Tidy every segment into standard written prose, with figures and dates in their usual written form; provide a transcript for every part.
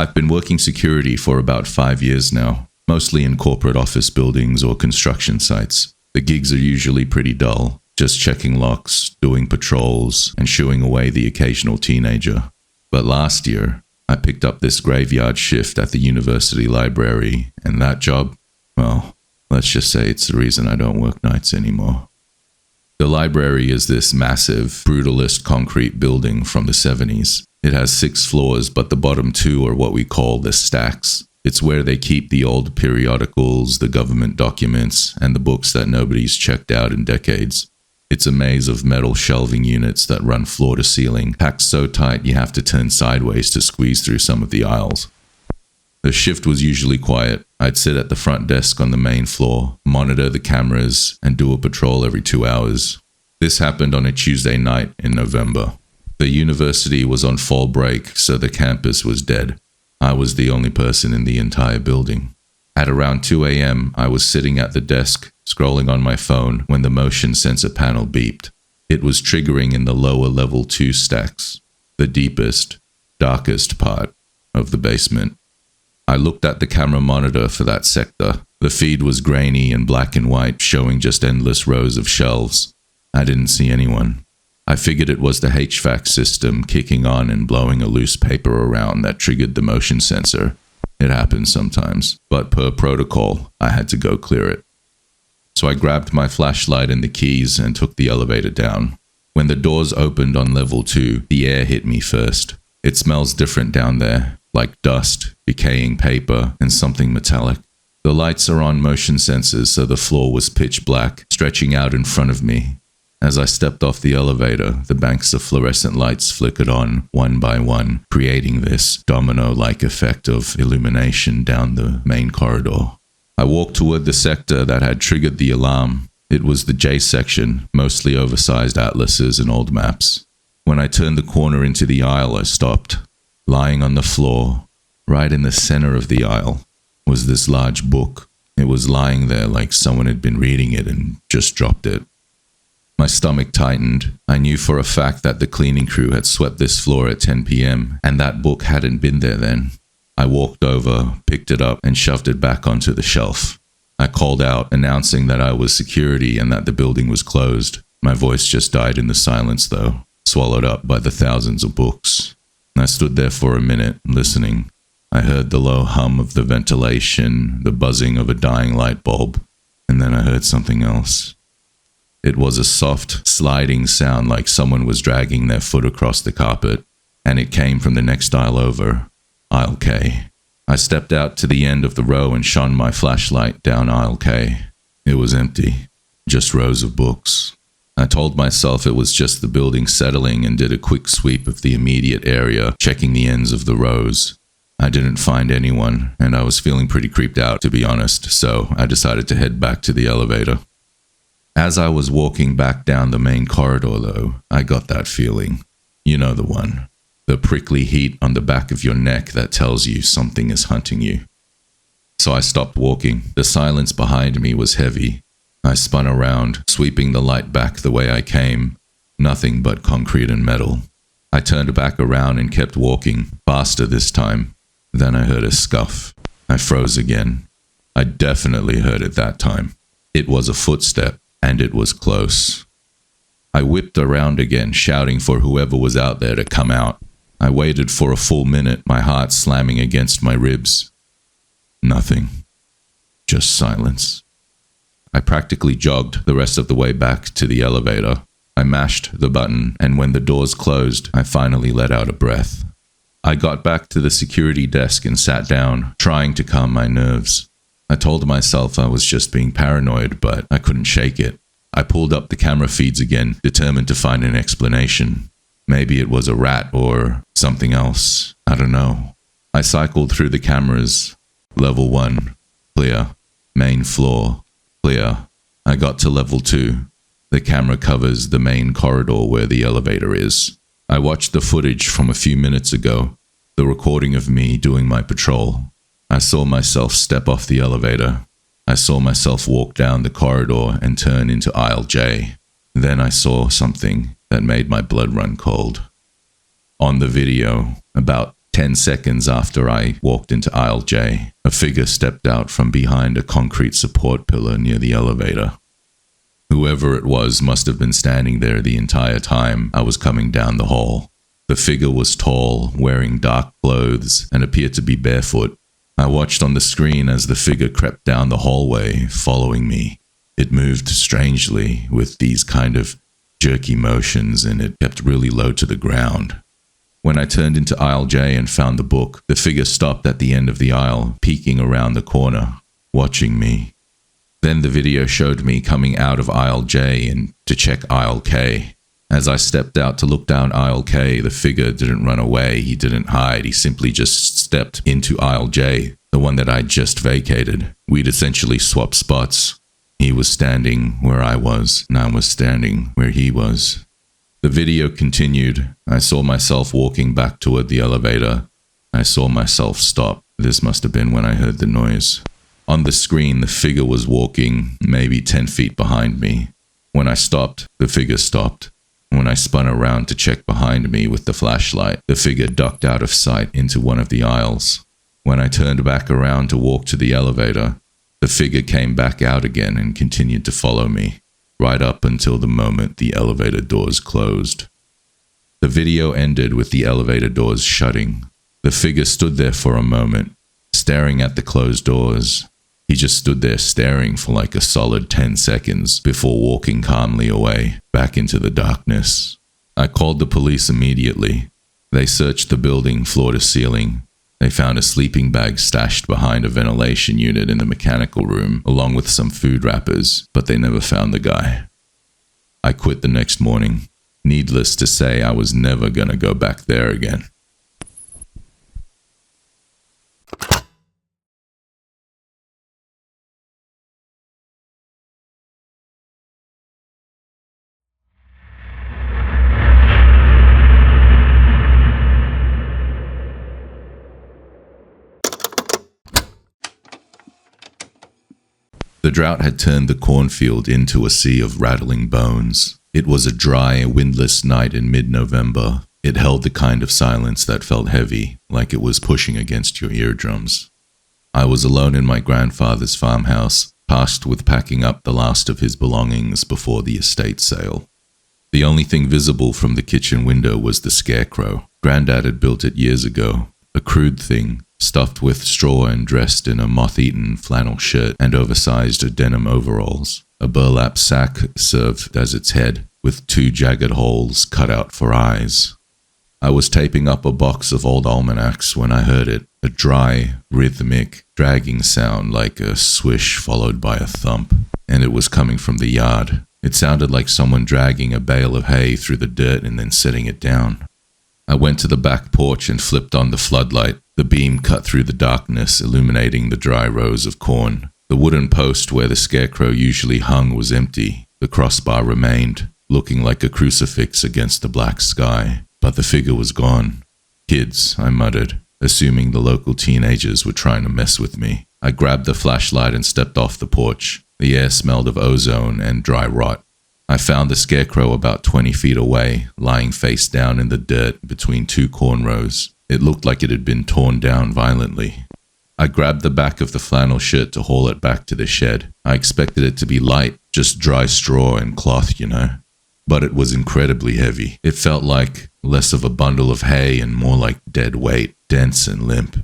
I've been working security for about 5 years now, mostly in corporate office buildings or construction sites. The gigs are usually pretty dull, just checking locks, doing patrols, and shooing away the occasional teenager. But last year, I picked up this graveyard shift at the university library, and that job, well, let's just say it's the reason I don't work nights anymore. The library is this massive, brutalist concrete building from the 70s. It has 6 floors, but the bottom 2 are what we call the stacks. It's where they keep the old periodicals, the government documents, and the books that nobody's checked out in decades. It's a maze of metal shelving units that run floor to ceiling, packed so tight you have to turn sideways to squeeze through some of the aisles. The shift was usually quiet. I'd sit at the front desk on the main floor, monitor the cameras, and do a patrol every 2 hours. This happened on a Tuesday night in November. The university was on fall break, so the campus was dead. I was the only person in the entire building. At around 2 a.m., I was sitting at the desk, scrolling on my phone, when the motion sensor panel beeped. It was triggering in the lower level 2 stacks, the deepest, darkest part of the basement. I looked at the camera monitor for that sector. The feed was grainy and black and white, showing just endless rows of shelves. I didn't see anyone. I figured it was the HVAC system kicking on and blowing a loose paper around that triggered the motion sensor. It happens sometimes, but per protocol, I had to go clear it. So I grabbed my flashlight and the keys and took the elevator down. When the doors opened on level 2, the air hit me first. It smells different down there, like dust, decaying paper, and something metallic. The lights are on motion sensors, so the floor was pitch black, stretching out in front of me. As I stepped off the elevator, the banks of fluorescent lights flickered on, one by one, creating this domino-like effect of illumination down the main corridor. I walked toward the sector that had triggered the alarm. It was the J section, mostly oversized atlases and old maps. When I turned the corner into the aisle, I stopped. Lying on the floor, right in the center of the aisle, was this large book. It was lying there like someone had been reading it and just dropped it. My stomach tightened. I knew for a fact that the cleaning crew had swept this floor at 10 p.m., and that book hadn't been there then. I walked over, picked it up, and shoved it back onto the shelf. I called out, announcing that I was security and that the building was closed. My voice just died in the silence, though, swallowed up by the thousands of books. I stood there for a minute, listening. I heard the low hum of the ventilation, the buzzing of a dying light bulb, and then I heard something else. It was a soft, sliding sound like someone was dragging their foot across the carpet, and it came from the next aisle over, aisle K. I stepped out to the end of the row and shone my flashlight down aisle K. It was empty, just rows of books. I told myself it was just the building settling and did a quick sweep of the immediate area, checking the ends of the rows. I didn't find anyone, and I was feeling pretty creeped out, to be honest, so I decided to head back to the elevator. As I was walking back down the main corridor, though, I got that feeling. You know the one. The prickly heat on the back of your neck that tells you something is hunting you. So I stopped walking. The silence behind me was heavy. I spun around, sweeping the light back the way I came. Nothing but concrete and metal. I turned back around and kept walking, faster this time. Then I heard a scuff. I froze again. I definitely heard it that time. It was a footstep. And it was close. I whipped around again, shouting for whoever was out there to come out. I waited for a full minute, my heart slamming against my ribs. Nothing. Just silence. I practically jogged the rest of the way back to the elevator. I mashed the button, and when the doors closed, I finally let out a breath. I got back to the security desk and sat down, trying to calm my nerves. I told myself I was just being paranoid, but I couldn't shake it. I pulled up the camera feeds again, determined to find an explanation. Maybe it was a rat or something else. I don't know. I cycled through the cameras. Level 1, clear. Main floor, clear. I got to level 2. The camera covers the main corridor where the elevator is. I watched the footage from a few minutes ago, the recording of me doing my patrol. I saw myself step off the elevator. I saw myself walk down the corridor and turn into aisle J. Then I saw something that made my blood run cold. On the video, about 10 seconds after I walked into aisle J, a figure stepped out from behind a concrete support pillar near the elevator. Whoever it was must have been standing there the entire time I was coming down the hall. The figure was tall, wearing dark clothes, and appeared to be barefoot. I watched on the screen as the figure crept down the hallway, following me. It moved strangely, with these kind of jerky motions, and it kept really low to the ground. When I turned into aisle J and found the book, the figure stopped at the end of the aisle, peeking around the corner, watching me. Then the video showed me coming out of aisle J and to check aisle K. As I stepped out to look down aisle K, the figure didn't run away, he didn't hide, he simply just stepped into aisle J, the one that I'd just vacated. We'd essentially swapped spots. He was standing where I was, and I was standing where he was. The video continued. I saw myself walking back toward the elevator. I saw myself stop. This must have been when I heard the noise. On the screen, the figure was walking maybe 10 feet behind me. When I stopped, the figure stopped. When I spun around to check behind me with the flashlight, the figure ducked out of sight into one of the aisles. When I turned back around to walk to the elevator, the figure came back out again and continued to follow me, right up until the moment the elevator doors closed. The video ended with the elevator doors shutting. The figure stood there for a moment, staring at the closed doors. He just stood there staring for like a solid 10 seconds before walking calmly away, back into the darkness. I called the police immediately. They searched the building floor to ceiling. They found a sleeping bag stashed behind a ventilation unit in the mechanical room, along with some food wrappers, but they never found the guy. I quit the next morning. Needless to say, I was never gonna go back there again. The drought had turned the cornfield into a sea of rattling bones. It was a dry, windless night in mid-November. It held the kind of silence that felt heavy, like it was pushing against your eardrums. I was alone in my grandfather's farmhouse, tasked with packing up the last of his belongings before the estate sale. The only thing visible from the kitchen window was the scarecrow. Granddad had built it years ago, a crude thing, stuffed with straw and dressed in a moth-eaten flannel shirt and oversized denim overalls. A burlap sack served as its head, with 2 jagged holes cut out for eyes. I was taping up a box of old almanacs when I heard it, a dry, rhythmic, dragging sound like a swish followed by a thump, and it was coming from the yard. It sounded like someone dragging a bale of hay through the dirt and then setting it down. I went to the back porch and flipped on the floodlight. The beam cut through the darkness, illuminating the dry rows of corn. The wooden post where the scarecrow usually hung was empty. The crossbar remained, looking like a crucifix against the black sky. But the figure was gone. "Kids," I muttered, assuming the local teenagers were trying to mess with me. I grabbed the flashlight and stepped off the porch. The air smelled of ozone and dry rot. I found the scarecrow about 20 feet away, lying face down in the dirt between 2 corn rows. It looked like it had been torn down violently. I grabbed the back of the flannel shirt to haul it back to the shed. I expected it to be light, just dry straw and cloth, you know. But it was incredibly heavy. It felt like less of a bundle of hay and more like dead weight, dense and limp.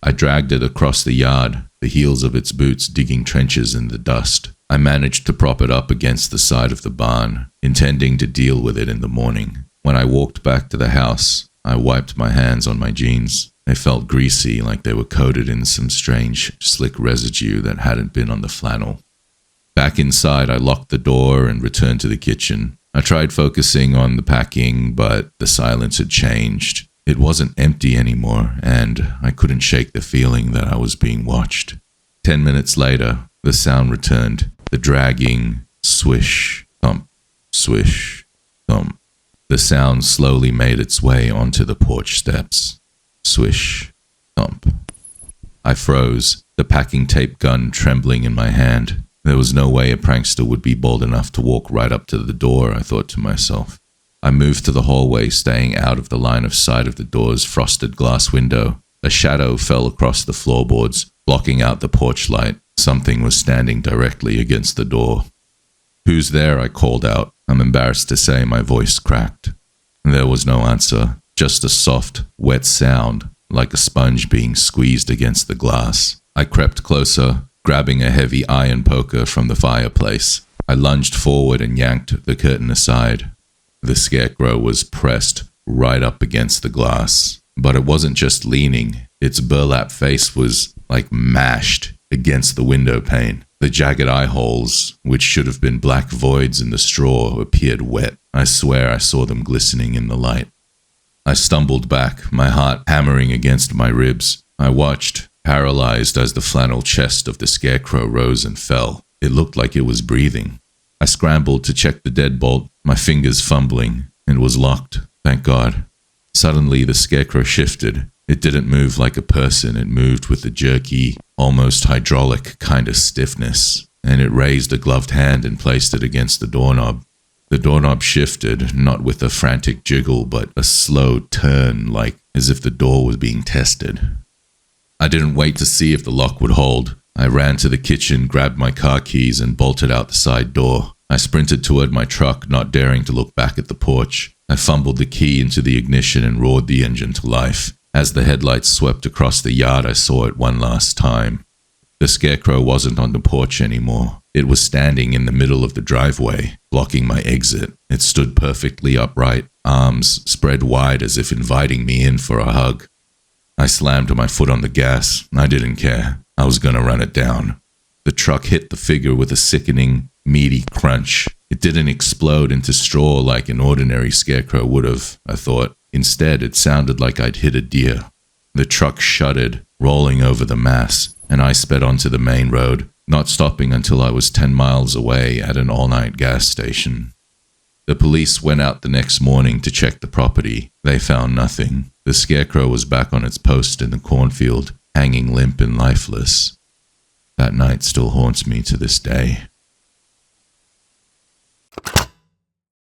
I dragged it across the yard, the heels of its boots digging trenches in the dust. I managed to prop it up against the side of the barn, intending to deal with it in the morning. When I walked back to the house, I wiped my hands on my jeans. They felt greasy, like they were coated in some strange, slick residue that hadn't been on the flannel. Back inside, I locked the door and returned to the kitchen. I tried focusing on the packing, but the silence had changed. It wasn't empty anymore, and I couldn't shake the feeling that I was being watched. 10 minutes later, the sound returned. The dragging swish, thump, swish, thump. The sound slowly made its way onto the porch steps. Swish, thump. I froze, the packing tape gun trembling in my hand. There was no way a prankster would be bold enough to walk right up to the door, I thought to myself. I moved to the hallway, staying out of the line of sight of the door's frosted glass window. A shadow fell across the floorboards, blocking out the porch light. Something was standing directly against the door. "Who's there?" I called out. I'm embarrassed to say my voice cracked. There was no answer, just a soft, wet sound, like a sponge being squeezed against the glass. I crept closer, grabbing a heavy iron poker from the fireplace. I lunged forward and yanked the curtain aside. The scarecrow was pressed right up against the glass. But it wasn't just leaning. Its burlap face was like mashed against the window pane. The jagged eye holes, which should have been black voids in the straw, appeared wet. I swear I saw them glistening in the light. I stumbled back, my heart hammering against my ribs. I watched, paralyzed, as the flannel chest of the scarecrow rose and fell. It looked like it was breathing. I scrambled to check the deadbolt, my fingers fumbling. It was locked, thank God. Suddenly, the scarecrow shifted. It didn't move like a person, it moved with a jerky, almost hydraulic kind of stiffness, and it raised a gloved hand and placed it against the doorknob. The doorknob shifted, not with a frantic jiggle, but a slow turn, like as if the door was being tested. I didn't wait to see if the lock would hold. I ran to the kitchen, grabbed my car keys, and bolted out the side door. I sprinted toward my truck, not daring to look back at the porch. I fumbled the key into the ignition and roared the engine to life. As the headlights swept across the yard, I saw it one last time. The scarecrow wasn't on the porch anymore. It was standing in the middle of the driveway, blocking my exit. It stood perfectly upright, arms spread wide as if inviting me in for a hug. I slammed my foot on the gas. I didn't care. I was gonna run it down. The truck hit the figure with a sickening, meaty crunch. It didn't explode into straw like an ordinary scarecrow would have, I thought. Instead, it sounded like I'd hit a deer. The truck shuddered, rolling over the mass, and I sped onto the main road, not stopping until I was 10 miles away at an all-night gas station. The police went out the next morning to check the property. They found nothing. The scarecrow was back on its post in the cornfield, hanging limp and lifeless. That night still haunts me to this day.